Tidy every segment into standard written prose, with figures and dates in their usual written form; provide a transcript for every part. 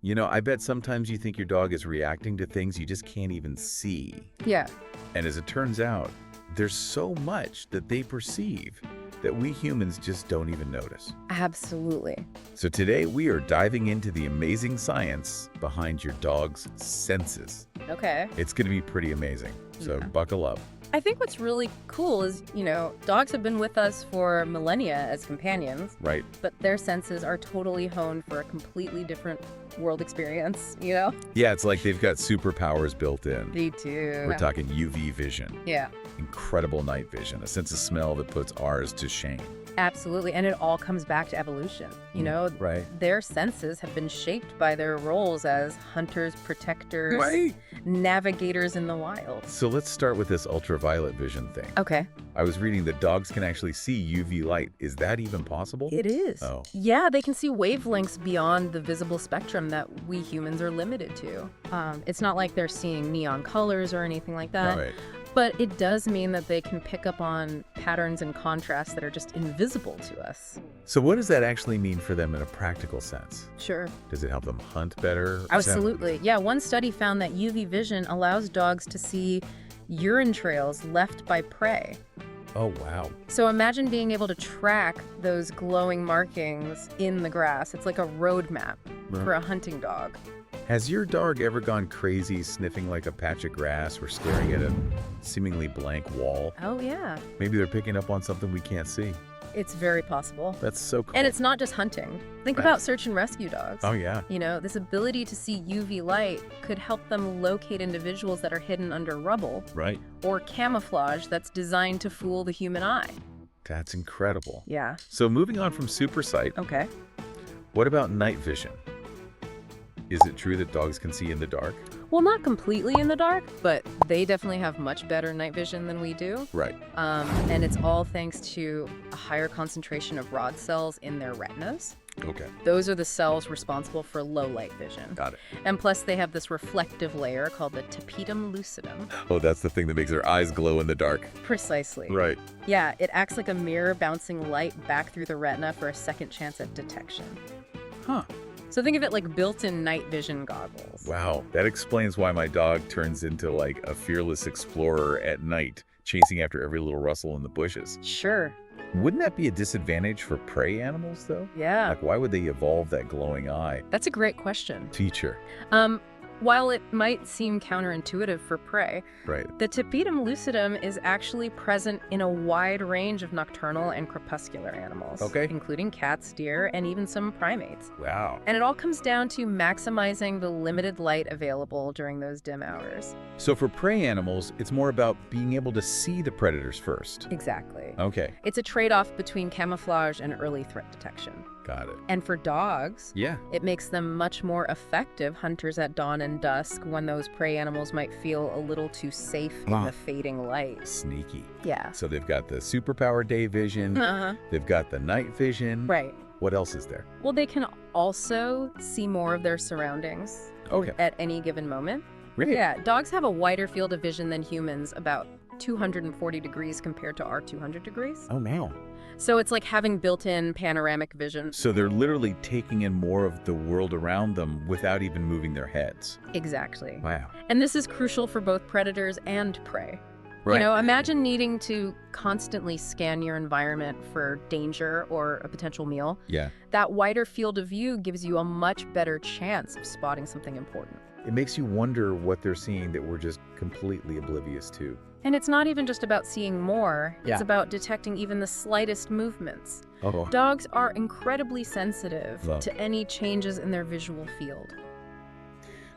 You know, I bet sometimes you think your dog is reacting to things you just can't even see. Yeah, And as it turns out, there's so much that they perceive that we humans just don't even notice. absolutely. So today we are diving into the amazing science behind your dog's senses. Okay. It's going to be pretty amazing. So Yeah. buckle up. I think what's really cool is, dogs have been with us for millennia as companions, Right. but their senses are totally honed for a completely different world experience. Yeah, it's like they've got superpowers built in. They do. We're talking UV vision, Yeah, incredible night vision, a sense of smell that puts ours to shame. absolutely. And it all comes back to evolution. Right. Their senses have been shaped by their roles as hunters, protectors, Right. navigators in the wild. So let's start with this ultraviolet vision thing. Okay. I was reading that dogs can actually see UV light. Is that even possible? It is. Oh. Yeah, they can see wavelengths beyond the visible spectrum that we humans are limited to. It's not like they're seeing neon colors or anything like that. Right. But it does mean that they can pick up on patterns and contrasts that are just invisible to us. So what does that actually mean for them in a practical sense? Sure. Does it help them hunt better? Absolutely. Yeah, one study found that UV vision allows dogs to see urine trails left by prey. Oh, wow. So imagine being able to track those glowing markings in the grass. It's like a road map for a hunting dog. Has your dog ever gone crazy sniffing like a patch of grass or staring at a seemingly blank wall? Oh, yeah. Maybe they're picking up on something we can't see. It's very possible. That's so cool. And it's not just hunting. Think about search and rescue dogs. Oh, yeah. This ability to see UV light could help them locate individuals that are hidden under rubble Right. or camouflage that's designed to fool the human eye. That's incredible. Yeah. So moving on from super sight, Okay. what about night vision? Is it true that dogs can see in the dark? Well, not completely in the dark, but they definitely have much better night vision than we do. Right. And it's all thanks to a higher concentration of rod cells in their retinas. Okay. Those are the cells responsible for low light vision. Got it. And plus, they have this reflective layer called the tapetum lucidum. Oh, that's the thing that makes their eyes glow in the dark. Precisely. Right. Yeah, it acts like a mirror bouncing light back through the retina for a second chance at detection. Huh. So think of it like built-in night vision goggles. Wow. That explains why my dog turns into like a fearless explorer at night, chasing after every little rustle in the bushes. Sure. Wouldn't that be a disadvantage for prey animals, though? Yeah. Like, why would they evolve that glowing eye? That's a great question. Teacher. While it might seem counterintuitive for prey, Right. the tapetum lucidum is actually present in a wide range of nocturnal and crepuscular animals, Okay. including cats, deer, and even some primates. Wow. And it all comes down to maximizing the limited light available during those dim hours. So for prey animals, it's more about being able to see the predators first. Exactly. Okay. It's a trade-off between camouflage and early threat detection. Got it. And for dogs, Yeah. it makes them much more effective hunters at dawn and dusk when those prey animals might feel a little too safe in Ah. the fading light. Sneaky. Yeah. So they've got the superpower day vision. Uh-huh. They've got the night vision. Right. What else is there? Well, they can also see more of their surroundings Okay. at any given moment. Really? Yeah, dogs have a wider field of vision than humans, about 240 degrees compared to our 200 degrees. Oh, wow. So it's like having built-in panoramic vision. So they're literally taking in more of the world around them without even moving their heads. Exactly. Wow. And this is crucial for both predators and prey. Right. Imagine needing to constantly scan your environment for danger or a potential meal. Yeah. That wider field of view gives you a much better chance of spotting something important. It makes you wonder what they're seeing that we're just completely oblivious to. And it's not even just about seeing more, Yeah. it's about detecting even the slightest movements. Oh. Dogs are incredibly sensitive Love. to any changes in their visual field.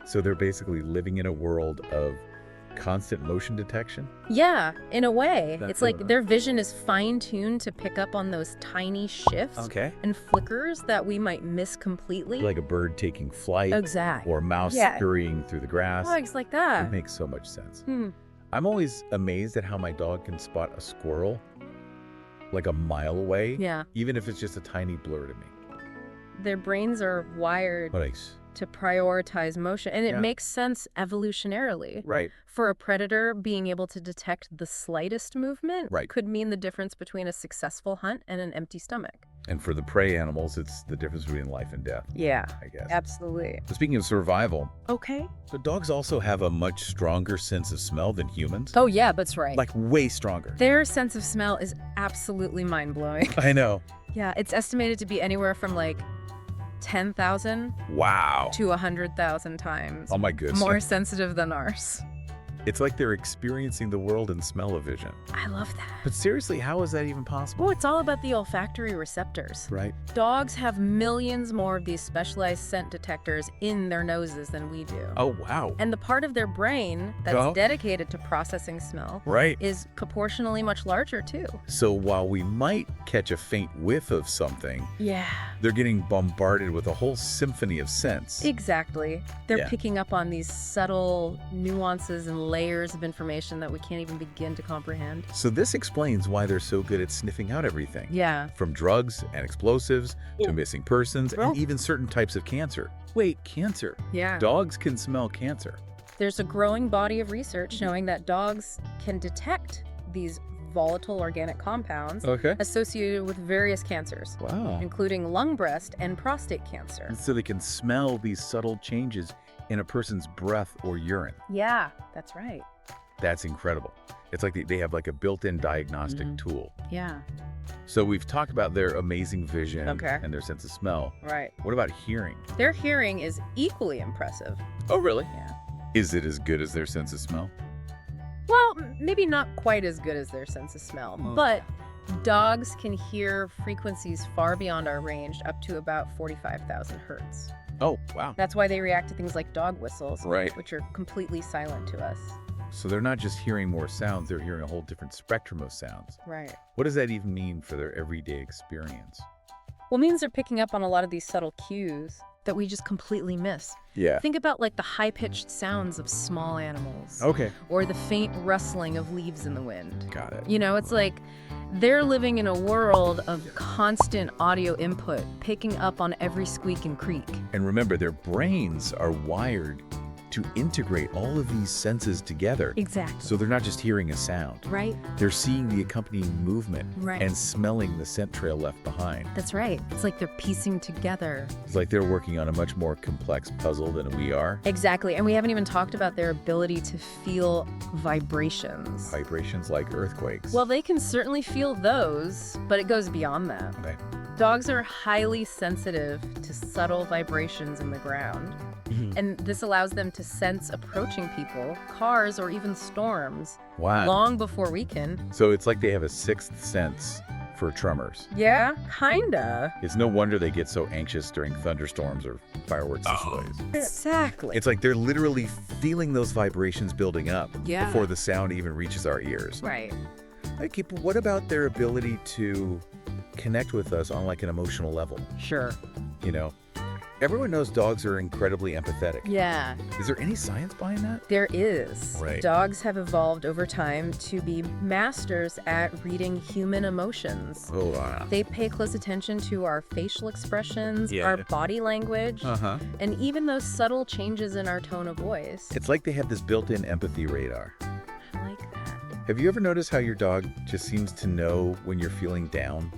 So they're basically living in a world of constant motion detection? Yeah, in a way. That's It's like a- their vision is fine-tuned to pick up on those tiny shifts Okay. and flickers that we might miss completely. Like a bird taking flight Exactly. or a mouse Yeah. scurrying through the grass. Bugs like It that. makes so much sense. Hmm. I'm always amazed at how my dog can spot a squirrel like a mile away, Yeah. even if it's just a tiny blur to me. Their brains are wired Nice. to prioritize motion, and it Yeah. makes sense evolutionarily. Right. For a predator, being able to detect the slightest movement Right. could mean the difference between a successful hunt and an empty stomach. And for the prey animals, it's the difference between life and death, Yeah, I guess. absolutely. So speaking of survival, Okay. so dogs also have a much stronger sense of smell than humans. Oh, yeah, that's right. Like way stronger. Their sense of smell is absolutely mind-blowing. I know. Yeah, it's estimated to be anywhere from like 10,000 Wow. to 100,000 times Oh my goodness. more sensitive than ours. It's like they're experiencing the world in smell-o-vision. I love that. But seriously, how is that even possible? Well, it's all about the olfactory receptors. Right. Dogs have millions more of these specialized scent detectors in their noses than we do. Oh, wow. And the part of their brain that's Oh. dedicated to processing smell Right. is proportionally much larger, too. So while we might catch a faint whiff of something, Yeah. they're getting bombarded with a whole symphony of scents. Exactly. They're Yeah. picking up on these subtle nuances and layers of information that we can't even begin to comprehend. So this explains why they're so good at sniffing out everything. Yeah. From drugs and explosives to missing persons Well- and even certain types of cancer. Wait, cancer? Yeah. Dogs can smell cancer. There's a growing body of research showing that dogs can detect these volatile organic compounds Okay. associated with various cancers, Wow. including lung, breast, and prostate cancer. So they can smell these subtle changes in a person's breath or urine. Yeah, that's right. That's incredible. It's like they have like a built-in diagnostic Mhm. tool. Yeah, So we've talked about their amazing vision Okay. and their sense of smell. right. What about hearing? Their hearing is equally impressive. Oh, really? Yeah. Is it as good as their sense of smell? Well, maybe not quite as good as their sense of smell, but dogs can hear frequencies far beyond our range, up to about 45,000 hertz. Oh, wow. That's why they react to things like dog whistles, Right. which are completely silent to us. So they're not just hearing more sounds, they're hearing a whole different spectrum of sounds. Right. What does that even mean for their everyday experience? Well, it means they're picking up on a lot of these subtle cues that we just completely miss. Yeah. Think about like the high-pitched sounds of small animals. Okay. Or the faint rustling of leaves in the wind. Got it. You know, it's like they're living in a world of constant audio input, picking up on every squeak and creak. And remember, their brains are wired to integrate all of these senses together. Exactly. So they're not just hearing a sound. Right? They're seeing the accompanying movement Right. and smelling the scent trail left behind. That's right. It's like they're piecing together. It's like they're working on a much more complex puzzle than we are. Exactly. And we haven't even talked about their ability to feel vibrations. Vibrations like earthquakes. Well, they can certainly feel those, but it goes beyond that. Okay. Dogs are highly sensitive to subtle vibrations in the ground, and this allows them to sense approaching people, cars, or even storms Wow. long before we can. So it's like they have a sixth sense for tremors. Yeah, kinda. It's no wonder they get so anxious during thunderstorms or fireworks displays. Exactly. It's like they're literally feeling those vibrations building up Yeah. before the sound even reaches our ears. Right. Okay, but what about their ability to connect with us on like an emotional level? Sure. You know, everyone knows dogs are incredibly empathetic. Yeah, Is there any science behind that? there is. Right. Dogs have evolved over time to be masters at reading human emotions. Oh, wow. They pay close attention to our facial expressions, Yeah. our body language, Uh-huh. and even those subtle changes in our tone of voice. It's like they have this built-in empathy radar. I like that. Have you ever noticed how your dog just seems to know when you're feeling down?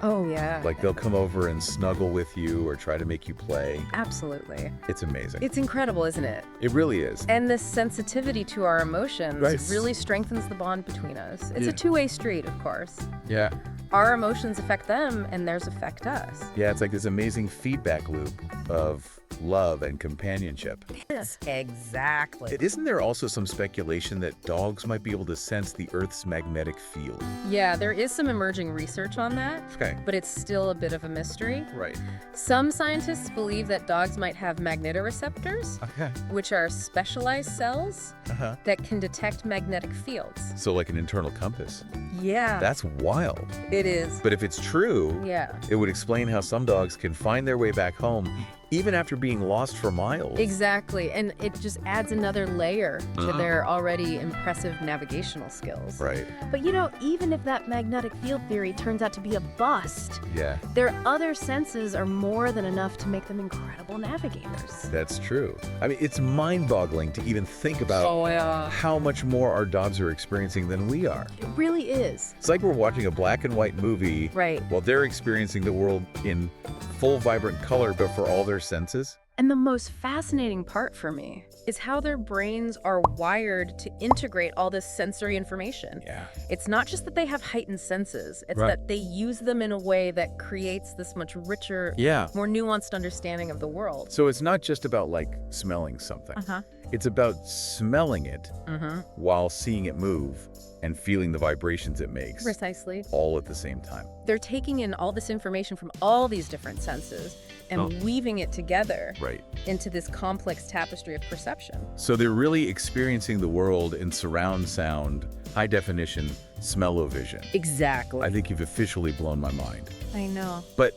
Oh, yeah. Like they'll come over and snuggle with you or try to make you play. Absolutely. It's amazing. It's incredible, isn't it? It really is. And this sensitivity to our emotions Right. really strengthens the bond between us. It's Yeah. a two-way street, of course. Yeah. Our emotions affect them, and theirs affect us. Yeah, it's like this amazing feedback loop of love and companionship. Yes, exactly. Isn't there also some speculation that dogs might be able to sense the Earth's magnetic field? Yeah, there is some emerging research on that, Okay. but it's still a bit of a mystery. Right. Some scientists believe that dogs might have magnetoreceptors, Okay. which are specialized cells Uh-huh. that can detect magnetic fields. So like an internal compass. Yeah, That's wild. it is. But if it's true, Yeah, it would explain how some dogs can find their way back home even after being lost for miles. Exactly, and it just adds another layer to their already impressive navigational skills. Right. But you know, even if that magnetic field theory turns out to be a bust, Yeah, their other senses are more than enough to make them incredible navigators. that's true. I mean, it's mind-boggling to even think about Oh, yeah. how much more our dogs are experiencing than we are. It really is. It's like we're watching a black and white movie Right. while they're experiencing the world in full, vibrant color, but for all their senses. And the most fascinating part for me is how their brains are wired to integrate all this sensory information. Yeah. It's not just that they have heightened senses, it's Right. that they use them in a way that creates this much richer, Yeah. more nuanced understanding of the world. So it's not just about like smelling something. Uh-huh. It's about smelling it Mm-hmm. while seeing it move and feeling the vibrations it makes Precisely. all at the same time. They're taking in all this information from all these different senses and weaving it together Right. into this complex tapestry of perception. So they're really experiencing the world in surround sound, high definition, smell-o-vision. Exactly. I think you've officially blown my mind. I know. But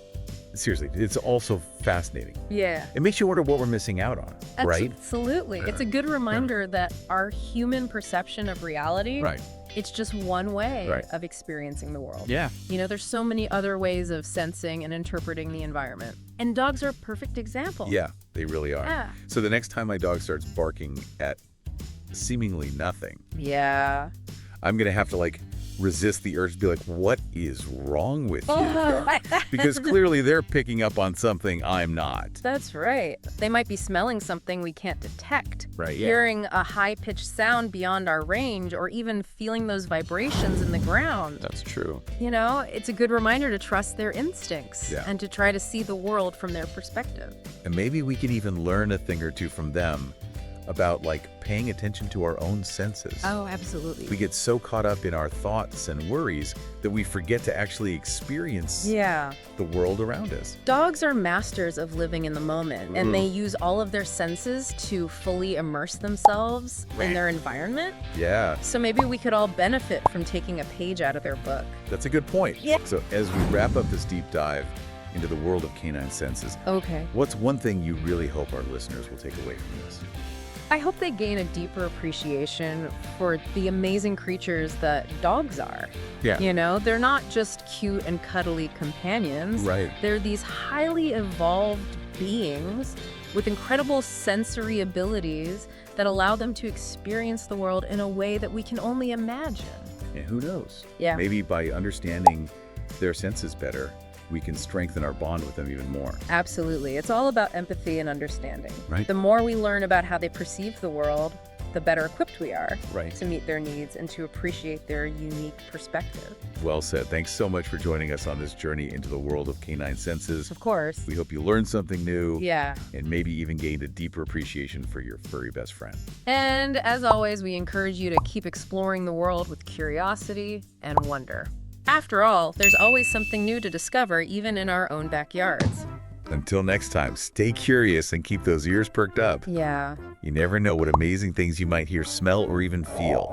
seriously, it's also fascinating. Yeah. It makes you wonder what we're missing out on, right? Absolutely. It's a good reminder that our human perception of reality, Right. it's just one way Right. of experiencing the world. Yeah. You know, there's so many other ways of sensing and interpreting the environment. And dogs are a perfect example. Yeah, they really are. Yeah. So the next time my dog starts barking at seemingly nothing, Yeah. I'm going to have to like resist the urge to be like, what is wrong with you? Because clearly they're picking up on something I'm not. That's right. They might be smelling something we can't detect. Right, yeah. Hearing a high-pitched sound beyond our range, or even feeling those vibrations in the ground. That's true. You know, it's a good reminder to trust their instincts Yeah. and to try to see the world from their perspective. And maybe we can even learn a thing or two from them about like paying attention to our own senses. Oh, absolutely. We get so caught up in our thoughts and worries that we forget to actually experience Yeah. the world around us. Dogs are masters of living in the moment, and they use all of their senses to fully immerse themselves in their environment. Yeah, So maybe we could all benefit from taking a page out of their book. that's a good point. Yeah. So as we wrap up this deep dive into the world of canine senses, Okay. what's one thing you really hope our listeners will take away from this? I hope they gain a deeper appreciation for the amazing creatures that dogs are. Yeah. You know, they're not just cute and cuddly companions. Right. They're these highly evolved beings with incredible sensory abilities that allow them to experience the world in a way that we can only imagine. And who knows? Yeah. Maybe by understanding their senses better, we can strengthen our bond with them even more. Absolutely. It's all about empathy and understanding. Right. The more we learn about how they perceive the world, the better equipped we are Right. to meet their needs and to appreciate their unique perspective. Well said. Thanks so much for joining us on this journey into the world of canine senses. Of course. We hope you learned something new. Yeah. And maybe even gained a deeper appreciation for your furry best friend. And as always, we encourage you to keep exploring the world with curiosity and wonder. After all, there's always something new to discover, even in our own backyards. Until next time, stay curious and keep those ears perked up. Yeah. You never know what amazing things you might hear, smell, or even feel.